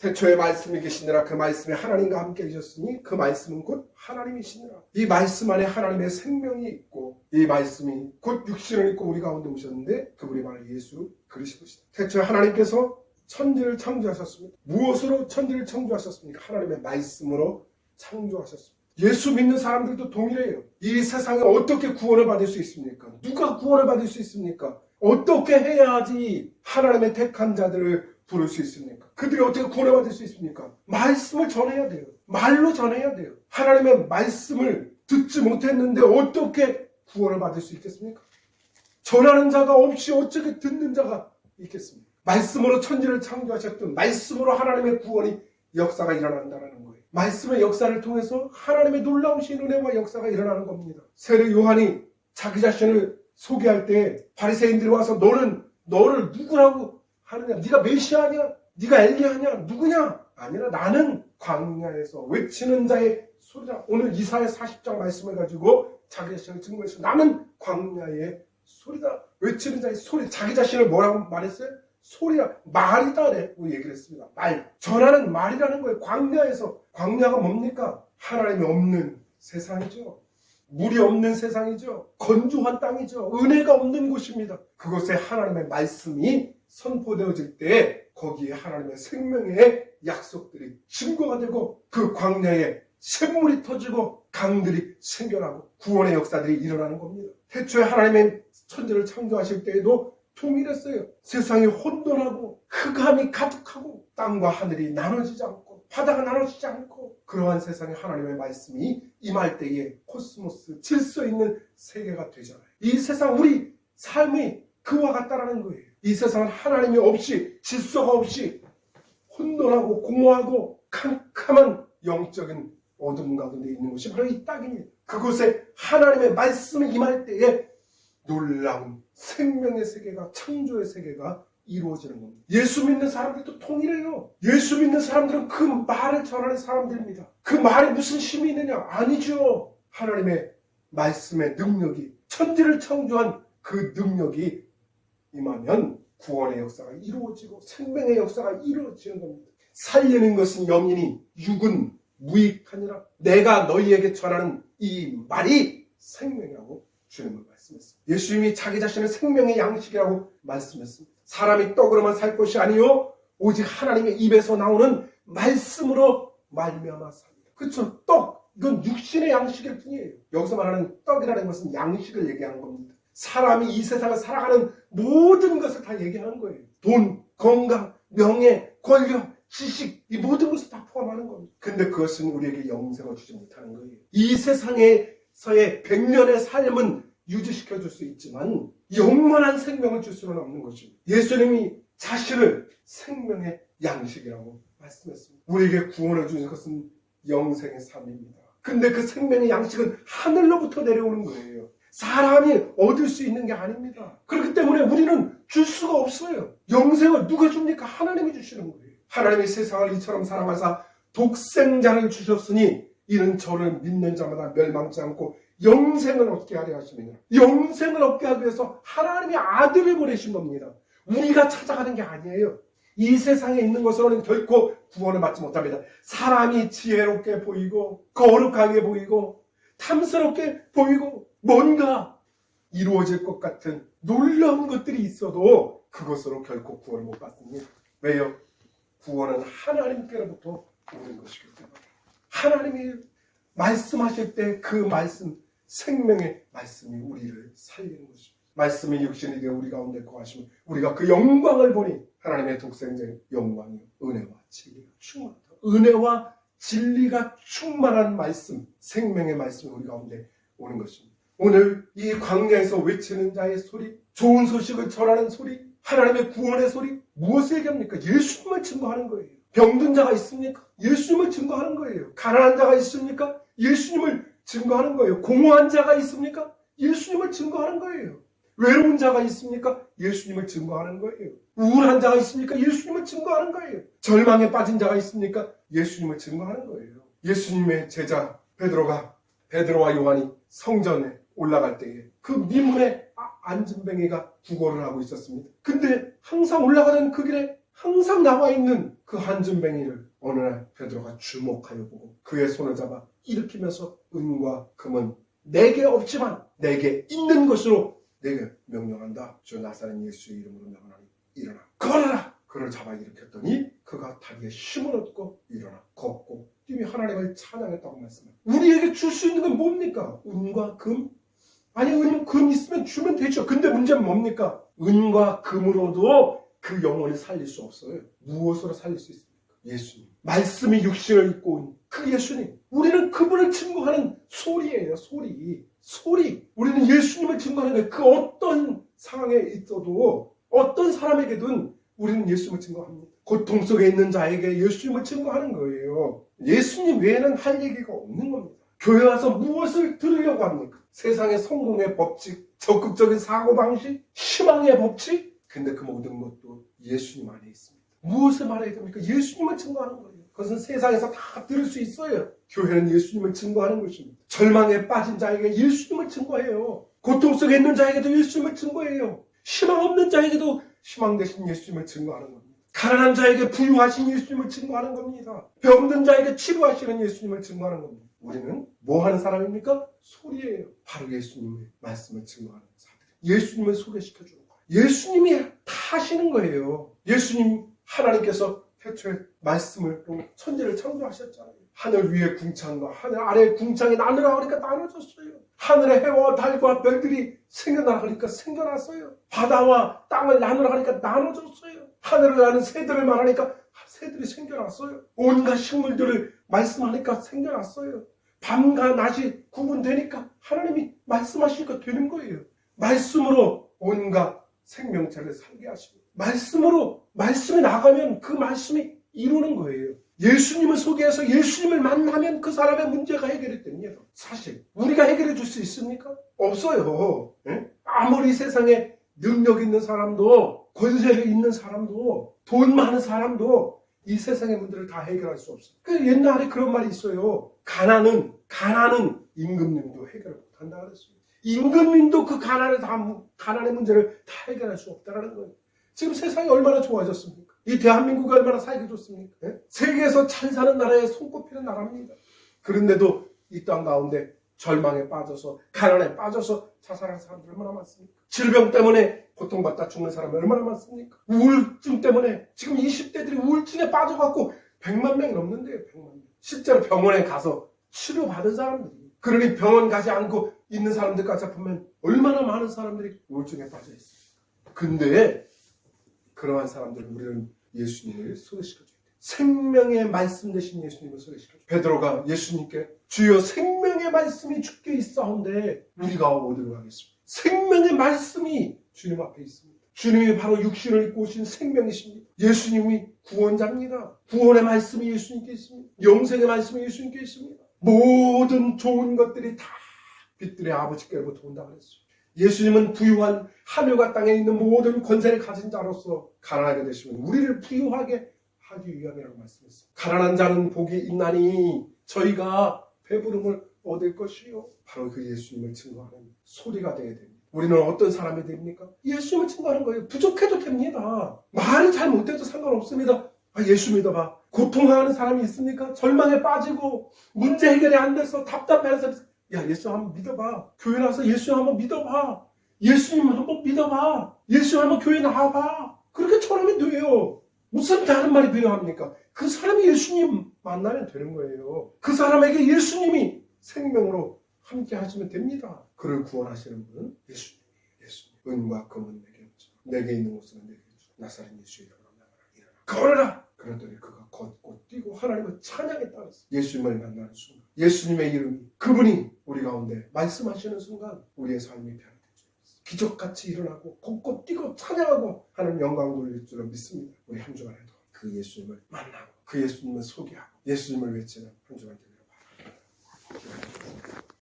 태초에 말씀이 계시니라. 그 말씀이 하나님과 함께 계셨으니 그 말씀은 곧 하나님이시니라. 이 말씀 안에 하나님의 생명이 있고 이 말씀이 곧 육신을 입고 우리 가운데 오셨는데 그분이 바로 예수 그리스도시다. 태초에 하나님께서 천지를 창조하셨습니다. 무엇으로 천지를 창조하셨습니까? 하나님의 말씀으로 창조하셨습니다. 예수 믿는 사람들도 동일해요. 이 세상에 어떻게 구원을 받을 수 있습니까? 누가 구원을 받을 수 있습니까? 어떻게 해야지 하나님의 택한 자들을 부를 수 있습니까? 그들이 어떻게 구원을 받을 수 있습니까? 말씀을 전해야 돼요. 말로 전해야 돼요. 하나님의 말씀을 듣지 못했는데 어떻게 구원을 받을 수 있겠습니까? 전하는 자가 없이 어떻게 듣는 자가 있겠습니까? 말씀으로 천지를 창조하셨던 말씀으로 하나님의 구원이 역사가 일어난다는 거예요. 말씀의 역사를 통해서 하나님의 놀라우신 은혜와 역사가 일어나는 겁니다. 세례 요한이 자기 자신을 소개할 때 바리새인들이 와서 너를 누구라고 하느냐? 네가 메시아냐? 네가 엘리야냐? 누구냐? 아니라 나는 광야에서 외치는 자의 소리다. 오늘 이사야 40장 말씀을 가지고 자기 자신을 증거했어요. 나는 광야의 소리다. 외치는 자의 소리. 자기 자신을 뭐라고 말했어요? 소리야. 말이다라고 얘기를 했습니다. 말. 전하는 말이라는 거예요. 광야가 뭡니까? 하나님이 없는 세상이죠. 물이 없는 세상이죠. 건조한 땅이죠. 은혜가 없는 곳입니다. 그곳에 하나님의 말씀이 선포되어질 때 거기에 하나님의 생명의 약속들이 증거가 되고 그 광야에 샘물이 터지고 강들이 생겨나고 구원의 역사들이 일어나는 겁니다. 태초에 하나님의 천지를 창조하실 때에도 통일했어요. 세상이 혼돈하고 흑암이 가득하고 땅과 하늘이 나눠지지 않고 바다가 나눠지지 않고 그러한 세상에 하나님의 말씀이 임할 때에 코스모스 질서 있는 세계가 되잖아요. 이 세상 우리 삶이 그와 같다라는 거예요. 이 세상은 하나님이 없이 질서가 없이 혼돈하고 공허하고 캄캄한 영적인 어둠 가운데 있는 곳이 바로 이 땅입니다. 그곳에 하나님의 말씀이 임할 때에 놀라운 생명의 세계가 창조의 세계가 이루어지는 겁니다. 예수 믿는 사람들도 통일해요. 예수 믿는 사람들은 그 말을 전하는 사람들입니다. 그 말에 무슨 힘이 있느냐? 아니죠. 하나님의 말씀의 능력이 천지를 창조한 그 능력이 임하면 구원의 역사가 이루어지고 생명의 역사가 이루어지는 겁니다. 살리는 것은 영이니 육은 무익하니라. 내가 너희에게 전하는 이 말이 생명이라고 주님은 말씀했습니다. 예수님이 자기 자신을 생명의 양식이라고 말씀했습니다. 사람이 떡으로만 살 것이 아니요 오직 하나님의 입에서 나오는 말씀으로 말미암아 삽니다. 그렇죠. 떡, 이건 육신의 양식일 뿐이에요. 여기서 말하는 떡이라는 것은 양식을 얘기하는 겁니다. 사람이 이 세상을 살아가는 모든 것을 다 얘기하는 거예요. 돈, 건강, 명예, 권력, 지식, 이 모든 것을 다 포함하는 겁니다. 근데 그것은 우리에게 영생을 주지 못하는 거예요. 이 세상에서의 100년의 삶은 유지시켜 줄 수 있지만 영원한 생명을 줄 수는 없는 것입니다. 예수님이 자신을 생명의 양식이라고 말씀했습니다. 우리에게 구원을 주는 것은 영생의 삶입니다. 근데 그 생명의 양식은 하늘로부터 내려오는 거예요. 사람이 얻을 수 있는 게 아닙니다. 그렇기 때문에 우리는 줄 수가 없어요. 영생을 누가 줍니까? 하나님이 주시는 거예요. 하나님이 세상을 이처럼 사랑하사 독생자를 주셨으니 이는 저를 믿는 자마다 멸망치 않고 영생을 얻게 하려 하십니다. 영생을 얻게 하기 위해서 하나님의 아들을 보내신 겁니다. 우리가 찾아가는 게 아니에요. 이 세상에 있는 것으로는 결코 구원을 받지 못합니다. 사람이 지혜롭게 보이고 거룩하게 보이고 탐스럽게 보이고 뭔가 이루어질 것 같은 놀라운 것들이 있어도 그것으로 결코 구원을 못 받습니다. 왜요? 구원은 하나님께로부터 오는 것이기 때문에 하나님이 말씀하실 때 그 말씀, 생명의 말씀이 우리를 살리는 것입니다. 말씀이 육신이 되어 우리 가운데 거하시면 우리가 그 영광을 보니 하나님의 독생자의 영광이 은혜와 진리가 충만하다. 은혜와 진리가 충만한 말씀, 생명의 말씀이 우리 가운데 오는 것입니다. 오늘 이 광야에서 외치는 자의 소리, 좋은 소식을 전하는 소리, 하나님의 구원의 소리, 무엇을 얘기합니까? 예수님을 증거하는 거예요. 병든 자가 있습니까? 예수님을 증거하는 거예요. 가난한 자가 있습니까? 예수님을 증거하는 거예요. 공허한 자가 있습니까? 예수님을 증거하는 거예요. 외로운 자가 있습니까? 예수님을 증거하는 거예요. 우울한 자가 있습니까? 예수님을 증거하는 거예요. 절망에 빠진 자가 있습니까? 예수님을 증거하는 거예요. 예수님의 제자 베드로와 요한이 성전에 올라갈 때에 그 미문에 안진뱅이가 구걸을 하고 있었습니다. 근데 항상 올라가는 그 길에 항상 나와 있는 그 한줌뱅이를 어느 날 베드로가 주목하여 보고 그의 손을 잡아 일으키면서 은과 금은 내게 없지만 내게 있는 것으로 내게 명령한다. 주 나사렛 예수의 이름으로 명하노니 일어나 걸어라. 그를 잡아 일으켰더니 그가 다리에 힘을 얻고 일어나 걷고 뛰며 하나님을 찬양했다고 말씀합니다. 우리에게 줄 수 있는 건 뭡니까? 은과 금? 아니 은, 금 있으면 주면 되죠. 근데 문제는 뭡니까? 은과 금으로도 그 영혼을 살릴 수 없어요. 무엇으로 살릴 수 있습니까? 예수님. 말씀이 육신을 입고 온 그 예수님. 우리는 그분을 증거하는 소리예요. 소리. 우리는 예수님을 증거하는 거예요. 그 어떤 상황에 있어도 어떤 사람에게든 우리는 예수님을 증거합니다. 고통 속에 있는 자에게 예수님을 증거하는 거예요. 예수님 외에는 할 얘기가 없는 겁니다. 교회 와서 무엇을 들으려고 합니까? 세상의 성공의 법칙, 적극적인 사고방식, 희망의 법칙. 근데 그 모든 것도 예수님 안에 있습니다. 무엇을 말해야 됩니까? 예수님을 증거하는 거예요. 그것은 세상에서 다 들을 수 있어요. 교회는 예수님을 증거하는 것입니다. 절망에 빠진 자에게 예수님을 증거해요. 고통 속에 있는 자에게도 예수님을 증거해요. 희망 없는 자에게도 희망 되신 예수님을 증거하는 겁니다. 가난한 자에게 부유하신 예수님을 증거하는 겁니다. 병든 자에게 치료하시는 예수님을 증거하는 겁니다. 우리는 뭐 하는 사람입니까? 소리예요. 바로 예수님의 말씀을 증거하는 사람들. 예수님을 소개시켜주는 거예요. 예수님이 다 하시는 거예요. 예수님 하나님께서 태초에 말씀을 천지를 창조하셨잖아요. 하늘 위에 궁창과 하늘 아래 궁창이 나누라 하니까 나눠졌어요. 하늘의 해와 달과 별들이 생겨나라 하니까 생겨났어요. 바다와 땅을 나누라 하니까 나눠졌어요. 하늘을 나는 새들을 말하니까 새들이 생겨났어요. 온갖 식물들을 말씀하니까 생겨났어요. 밤과 낮이 구분되니까 하나님이 말씀하시니까 되는 거예요. 말씀으로 온갖 생명체를 살게 하십니다. 말씀이 나가면 그 말씀이 이루는 거예요. 예수님을 소개해서 예수님을 만나면 그 사람의 문제가 해결이 됩니다. 사실 우리가 해결해 줄 수 있습니까? 없어요. 아무리 세상에 능력 있는 사람도 권세가 있는 사람도 돈 많은 사람도 이 세상의 문제를 다 해결할 수 없어요. 그 옛날에 그런 말이 있어요. 가난은 임금님도 해결 못한다 그랬어요. 임금님도 그 가난의 문제를 다 해결할 수 없다는 거예요. 지금 세상이 얼마나 좋아졌습니까? 이 대한민국이 얼마나 살기 좋습니까? 세계에서 잘 사는 나라에 손꼽히는 나라입니다. 그런데도 이 땅 가운데 절망에 빠져서 가난에 빠져서 자살하는 사람들 얼마나 많습니까? 질병 때문에 고통받다 죽는 사람이 얼마나 많습니까? 우울증 때문에 지금 20대들이 우울증에 빠져갖고 100만 명이 넘는데요. 100만 명. 실제로 병원에 가서 치료받은 사람들이. 그러니 병원 가지 않고 있는 사람들까지 보면 얼마나 많은 사람들이 우울증에 빠져 있어요. 근데 그러한 사람들 우리는 예수님을 소개시켜줘야 돼요. 생명의 말씀 되신 예수님을 소개시켜줘요. 베드로가 예수님께 주여 생명의 말씀이 주께 있사온데 우리가 어디로 가겠습니까? 생명의 말씀이 주님 앞에 있습니다. 주님이 바로 육신을 입고 오신 생명이십니다. 예수님이 구원자입니다. 구원의 말씀이 예수님께 있습니다. 영생의 말씀이 예수님께 있습니다. 모든 좋은 것들이 다 빛들의 아버지께로부터 온다 그랬어요. 예수님은 부유한 하늘과 땅에 있는 모든 권세를 가진 자로서 가난하게 되시면 우리를 부유하게 하기 위함이라고 말씀했습니다. 가난한 자는 복이 있나니 저희가 배부름을 얻을 것이요. 바로 그 예수님을 증거하는 소리가 되어야 됩니다. 우리는 어떤 사람이 됩니까? 예수님을 증거하는 거예요. 부족해도 됩니다. 말을 잘 못해도 상관없습니다. 예수 믿어봐. 고통하는 사람이 있습니까? 절망에 빠지고 문제 해결이 안 돼서 답답해하는 사람이 있습니까? 야, 예수 한번 믿어봐. 교회 나와서 예수 한번 믿어봐. 예수님 한번 믿어봐. 예수 한번 교회 나와봐. 그렇게 전하면 돼요. 무슨 다른 말이 필요합니까? 그 사람이 예수님 만나면 되는 거예요. 그 사람에게 예수님이 생명으로 함께 하시면 됩니다. 그를 구원하시는 분은 예수님이에요. 예수님. 은과 금은 내게 없지. 내게 있는 것은 내게 주. 나사렛 예수의 이름으로 일어나. 걸어라. 그랬더니 그가 걷고 뛰고 하나님을 찬양했다 그랬어요. 예수님을 만나는 순간 예수님의 이름이 그분이 우리 가운데 말씀하시는 순간 우리의 삶이 변화되죠. 기적같이 일어나고 걷고 뛰고 찬양하고 하나님 영광 돌릴 줄을 믿습니다. 우리 한 주간에도 그 예수님을 만나고 그 예수님을 소개하고 예수님을 외치는 한 주간 되기를 바랍니다.